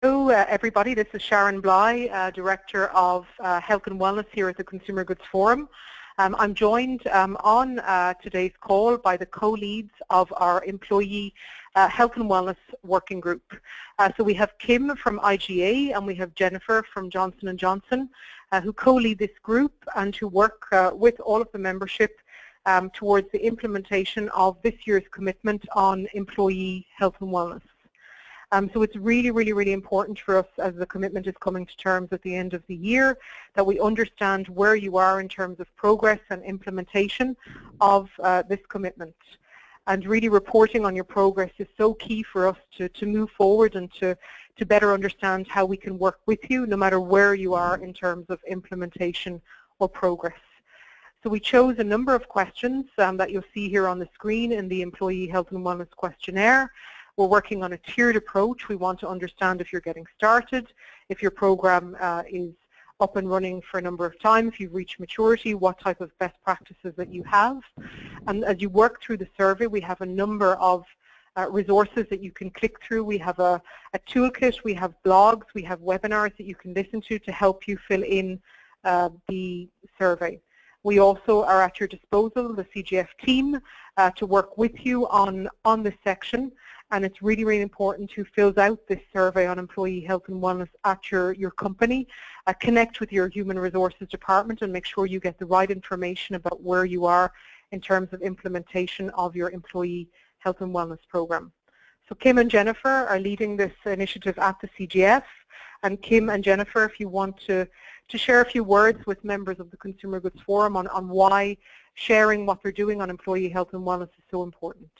Hello, everybody. This is Sharon Bly, Director of Health and Wellness here at the Consumer Goods Forum. I'm joined on today's call by the co-leads of our Employee Health and Wellness Working Group. So we have Kim from IGA and we have Jennifer from Johnson & Johnson who co-lead this group and who work with all of the membership towards the implementation of this year's commitment on employee health and wellness. So it's really important for us, as the commitment is coming to terms at the end of the year, that we understand where you are in terms of progress and implementation of this commitment. And really reporting on your progress is so key for us to move forward and to better understand how we can work with you, no matter where you are in terms of implementation or progress. So we chose a number of questions that you'll see here on the screen in the Employee Health and Wellness Questionnaire. We're working on a tiered approach. We want to understand if you're getting started, if your program is up and running for a number of time, if you've reached maturity, what type of best practices that you have. And as you work through the survey, we have a number of resources that you can click through. We have a toolkit, we have blogs, we have webinars that you can listen to help you fill in the survey. We also are at your disposal, the CGF team, to work with you on this section. And it's really important who fills out this survey on employee health and wellness at your company. Connect with your human resources department and make sure you get the right information about where you are in terms of implementation of your employee health and wellness program. So Kim and Jennifer are leading this initiative at the CGF. And Kim and Jennifer, if you want to share a few words with members of the Consumer Goods Forum on why sharing what they're doing on employee health and wellness is so important.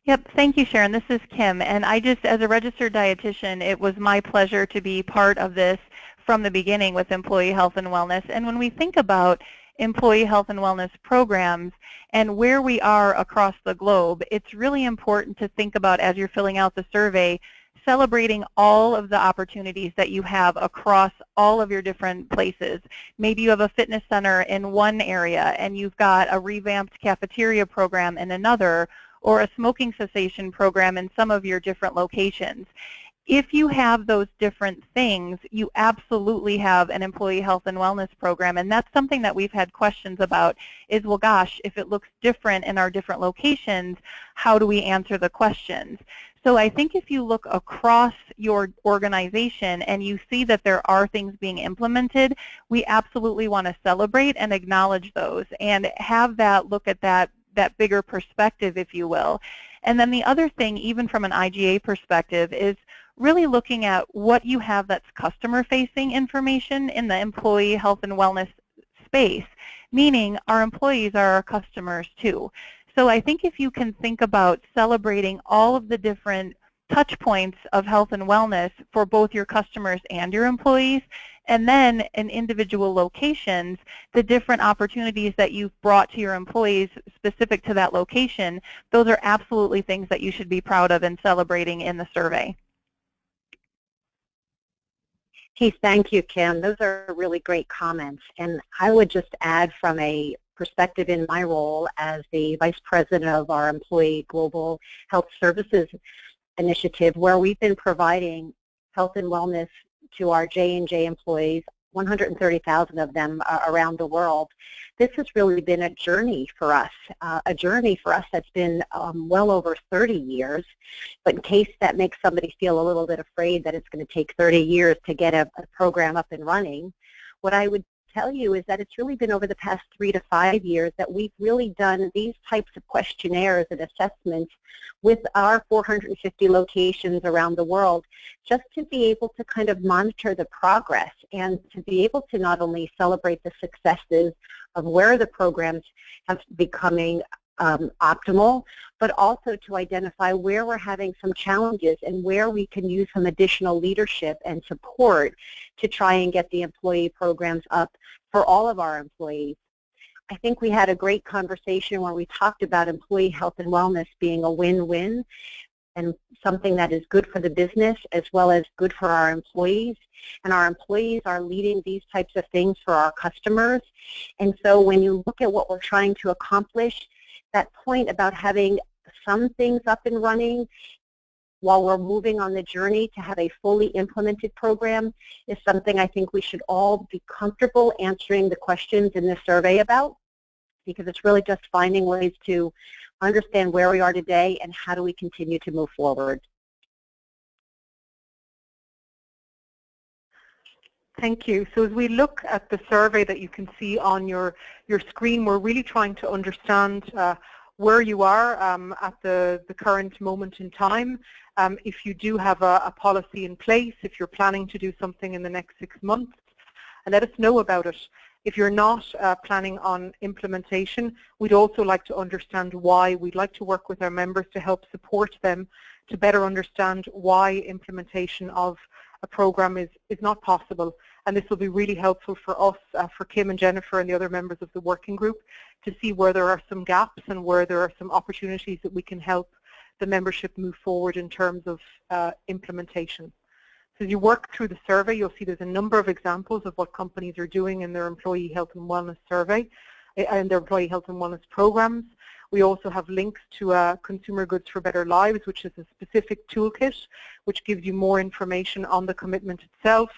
Yep, thank you, Sharon. This is Kim, and as a registered dietitian, it was my pleasure to be part of this from the beginning with Employee Health and Wellness. And when we think about employee health and wellness programs and where we are across the globe, it's really important to think about, as you're filling out the survey, celebrating all of the opportunities that you have across all of your different places. Maybe you have a fitness center in one area and you've got a revamped cafeteria program in another, or a smoking cessation program in some of your different locations. If you have those different things, you absolutely have an employee health and wellness program, and that's something that we've had questions about is, well, gosh, if it looks different in our different locations, how do we answer the questions? So I think if you look across your organization and you see that there are things being implemented, we absolutely want to celebrate and acknowledge those and have that look at that bigger perspective, if you will. And then the other thing, even from an IGA perspective, is really looking at what you have that's customer-facing information in the employee health and wellness space, meaning our employees are our customers too. So I think if you can think about celebrating all of the different touch points of health and wellness for both your customers and your employees, and then in individual locations, the different opportunities that you've brought to your employees specific to that location, those are absolutely things that you should be proud of and celebrating in the survey. Hey, thank you, Kim. Those are really great comments. And I would just add, from a perspective in my role as the Vice President of our Employee Global Health Services Initiative, where we've been providing health and wellness to our J&J employees, 130,000 of them around the world. This has really been a journey for us that's been well over 30 years. But in case that makes somebody feel a little bit afraid that it's going to take 30 years to get a program up and running, what I would tell you is that it's really been over the past 3 to 5 years that we've really done these types of questionnaires and assessments with our 450 locations around the world, just to be able to kind of monitor the progress and to be able to not only celebrate the successes of where the programs have becoming optimal, but also to identify where we're having some challenges and where we can use some additional leadership and support to try and get the employee programs up for all of our employees. I think we had a great conversation where we talked about employee health and wellness being a win-win and something that is good for the business as well as good for our employees. And our employees are leading these types of things for our customers. And so when you look at what we're trying to accomplish, that point about having some things up and running while we're moving on the journey to have a fully implemented program is something I think we should all be comfortable answering the questions in this survey about, because it's really just finding ways to understand where we are today and how do we continue to move forward. Thank you. So as we look at the survey that you can see on your screen, we're really trying to understand where you are at the current moment in time. If you do have a policy in place, if you're planning to do something in the next 6 months, and let us know about it. If you're not planning on implementation, we'd also like to understand why. We'd like to work with our members to help support them to better understand why implementation of a program is not possible. And this will be really helpful for us, for Kim and Jennifer and the other members of the working group, to see where there are some gaps and where there are some opportunities that we can help the membership move forward in terms of implementation. So as you work through the survey, you'll see there's a number of examples of what companies are doing in their employee health and wellness survey and their employee health and wellness programs. We also have links to Consumer Goods for Better Lives, which is a specific toolkit which gives you more information on the commitment itself,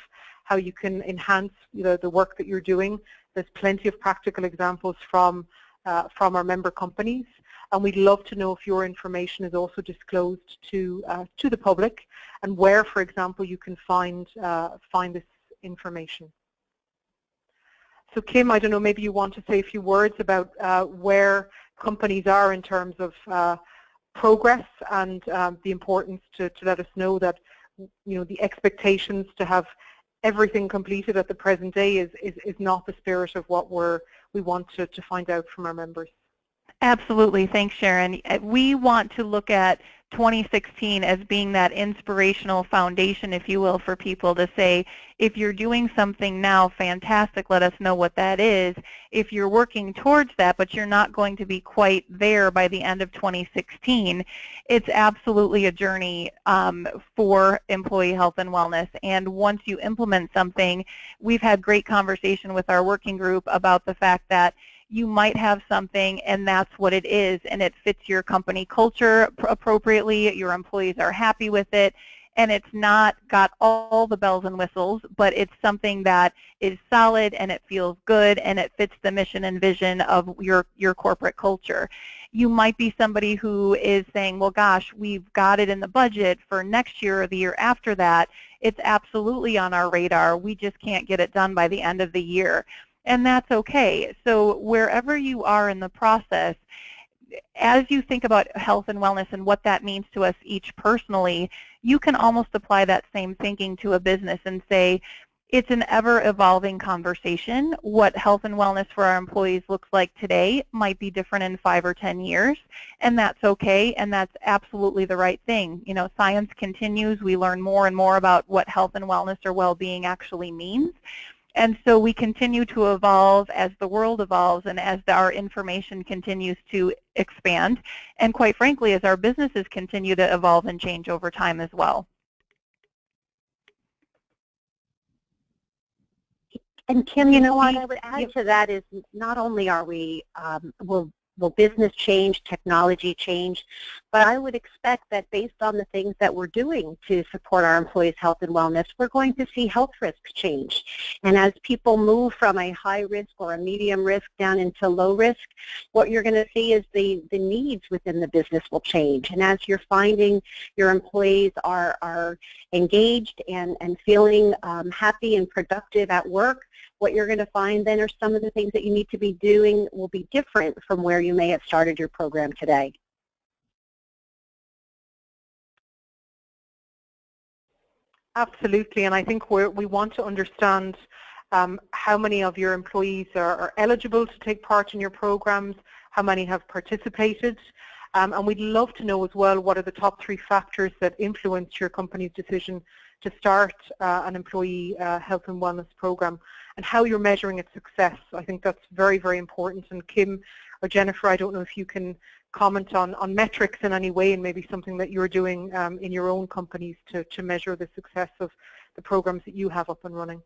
how you can enhance the work that you're doing. There's plenty of practical examples from our member companies, and we'd love to know if your information is also disclosed to the public, and where, for example, you can find this information. So Kim, I don't know, maybe you want to say a few words about where companies are in terms of progress and the importance to let us know that the expectations to have everything completed at the present day is not the spirit of what we want to find out from our members. Absolutely. Thanks, Sharon. We want to look at 2016 as being that inspirational foundation, if you will, for people to say, if you're doing something now, fantastic, let us know what that is. If you're working towards that, but you're not going to be quite there by the end of 2016, it's absolutely a journey for employee health and wellness. And once you implement something, we've had great conversation with our working group about the fact that you might have something and that's what it is, and it fits your company culture appropriately, your employees are happy with it, and it's not got all the bells and whistles, but it's something that is solid and it feels good and it fits the mission and vision of your corporate culture. You might be somebody who is saying, well, gosh, we've got it in the budget for next year or the year after that. It's absolutely on our radar. We just can't get it done by the end of the year. And that's okay. So wherever you are in the process, as you think about health and wellness and what that means to us each personally, you can almost apply that same thinking to a business and say, it's an ever-evolving conversation. What health and wellness for our employees looks like today might be different in 5 or 10 years, and that's okay, and that's absolutely the right thing. Science continues. We learn more and more about what health and wellness or well-being actually means. And so we continue to evolve as the world evolves and as our information continues to expand, and quite frankly, as our businesses continue to evolve and change over time as well. And Kim, what I would add to that is not only are we, will business change, technology change, but I would expect that based on the things that we're doing to support our employees' health and wellness, we're going to see health risks change. And as people move from a high risk or a medium risk down into low risk, what you're going to see is the needs within the business will change. And as you're finding your employees are engaged and feeling happy and productive at work, what you're going to find then are some of the things that you need to be doing will be different from where you may have started your program today. Absolutely, and I think we want to understand how many of your employees are eligible to take part in your programs, how many have participated, and we'd love to know as well what are the top 3 factors that influence your company's decision to start an employee health and wellness program, and how you're measuring its success. I think that's very, very important. And Kim or Jennifer, I don't know if you can comment on metrics in any way, and maybe something that you're doing in your own companies to measure the success of the programs that you have up and running.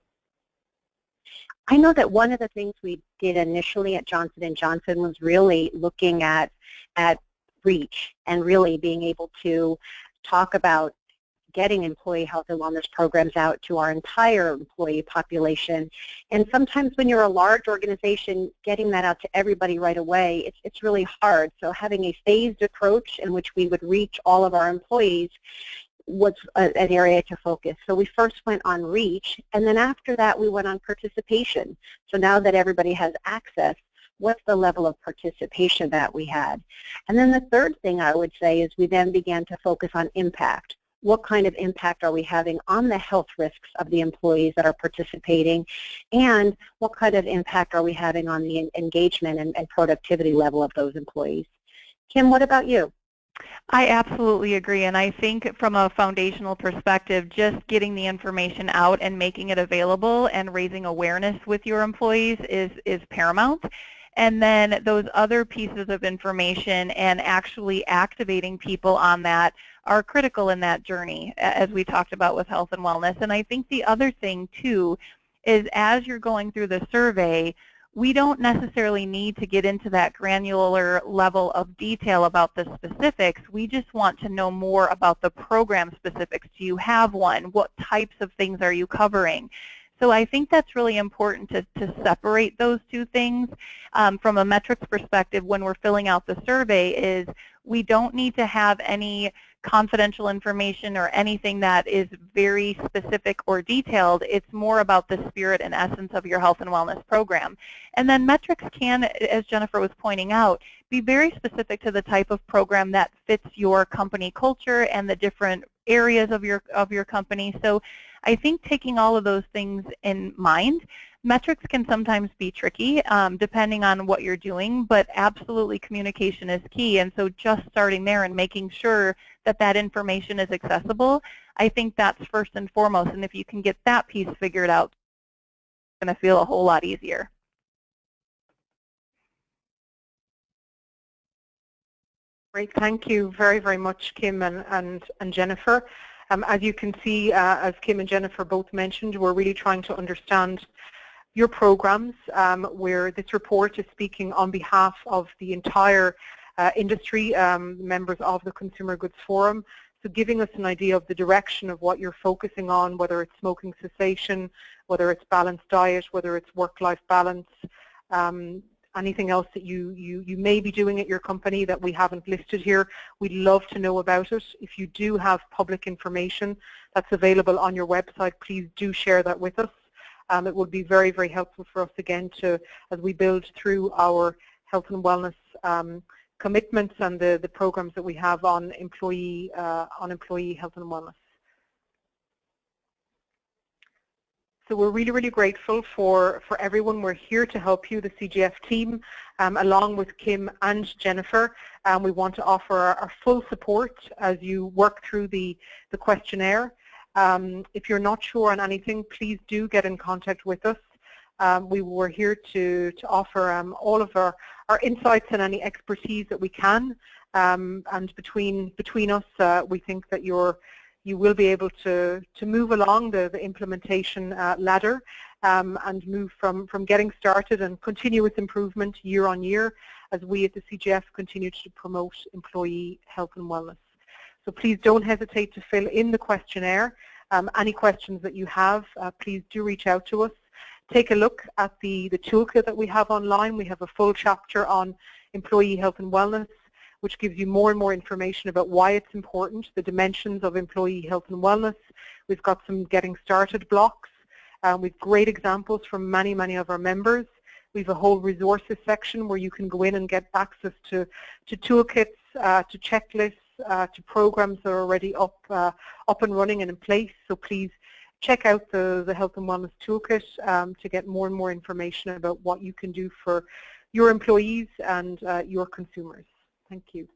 I know that one of the things we did initially at Johnson & Johnson was really looking at reach and really being able to talk about getting employee health and wellness programs out to our entire employee population. And sometimes when you're a large organization, getting that out to everybody right away, it's really hard. So having a phased approach in which we would reach all of our employees was an area to focus. So we first went on reach, and then after that we went on participation. So now that everybody has access, what's the level of participation that we had? And then the third thing I would say is we then began to focus on impact. What kind of impact are we having on the health risks of the employees that are participating, and what kind of impact are we having on the engagement and productivity level of those employees? Kim, what about you? I absolutely agree, and I think from a foundational perspective, just getting the information out and making it available and raising awareness with your employees is paramount. And then those other pieces of information and actually activating people on that are critical in that journey, as we talked about with health and wellness. And I think the other thing, too, is as you're going through the survey, we don't necessarily need to get into that granular level of detail about the specifics. We just want to know more about the program specifics. Do you have one? What types of things are you covering? So I think that's really important to separate those two things. From a metrics perspective, when we're filling out the survey, is we don't need to have any confidential information or anything that is very specific or detailed. It's more about the spirit and essence of your health and wellness program. And then metrics can, as Jennifer was pointing out, be very specific to the type of program that fits your company culture and the different areas of your company. So I think taking all of those things in mind, metrics can sometimes be tricky depending on what you're doing, but absolutely communication is key. And so just starting there and making sure that that information is accessible, I think that's first and foremost. And if you can get that piece figured out, it's going to feel a whole lot easier. Great, thank you very, very much, Kim and Jennifer. As you can see, as Kim and Jennifer both mentioned, we're really trying to understand your programs, where this report is speaking on behalf of the entire industry, members of the Consumer Goods Forum, so giving us an idea of the direction of what you're focusing on, whether it's smoking cessation, whether it's balanced diet, whether it's work-life balance, anything else that you may be doing at your company that we haven't listed here. We'd love to know about it. If you do have public information that's available on your website, please do share that with us. It would be very, very helpful for us, again, as we build through our health and wellness commitments and the programs that we have on employee health and wellness. So we're really, really grateful for everyone. We're here to help you, the CGF team, along with Kim and Jennifer. We want to offer our full support as you work through the questionnaire. If you're not sure on anything, please do get in contact with us. We're here to offer all of our insights and any expertise that we can. And between us, we think that you will be able to move along the implementation ladder and move from getting started and continuous improvement year on year as we at the CGF continue to promote employee health and wellness. So please don't hesitate to fill in the questionnaire. Any questions that you have, please do reach out to us. Take a look at the toolkit that we have online. We have a full chapter on employee health and wellness, which gives you more and more information about why it's important, the dimensions of employee health and wellness. We've got some getting started blocks. We've great examples from many, many of our members. We've a whole resources section where you can go in and get access to toolkits, to checklists, to programs that are already up and running and in place. So please check out the Health and Wellness Toolkit to get more and more information about what you can do for your employees and your consumers. Thank you.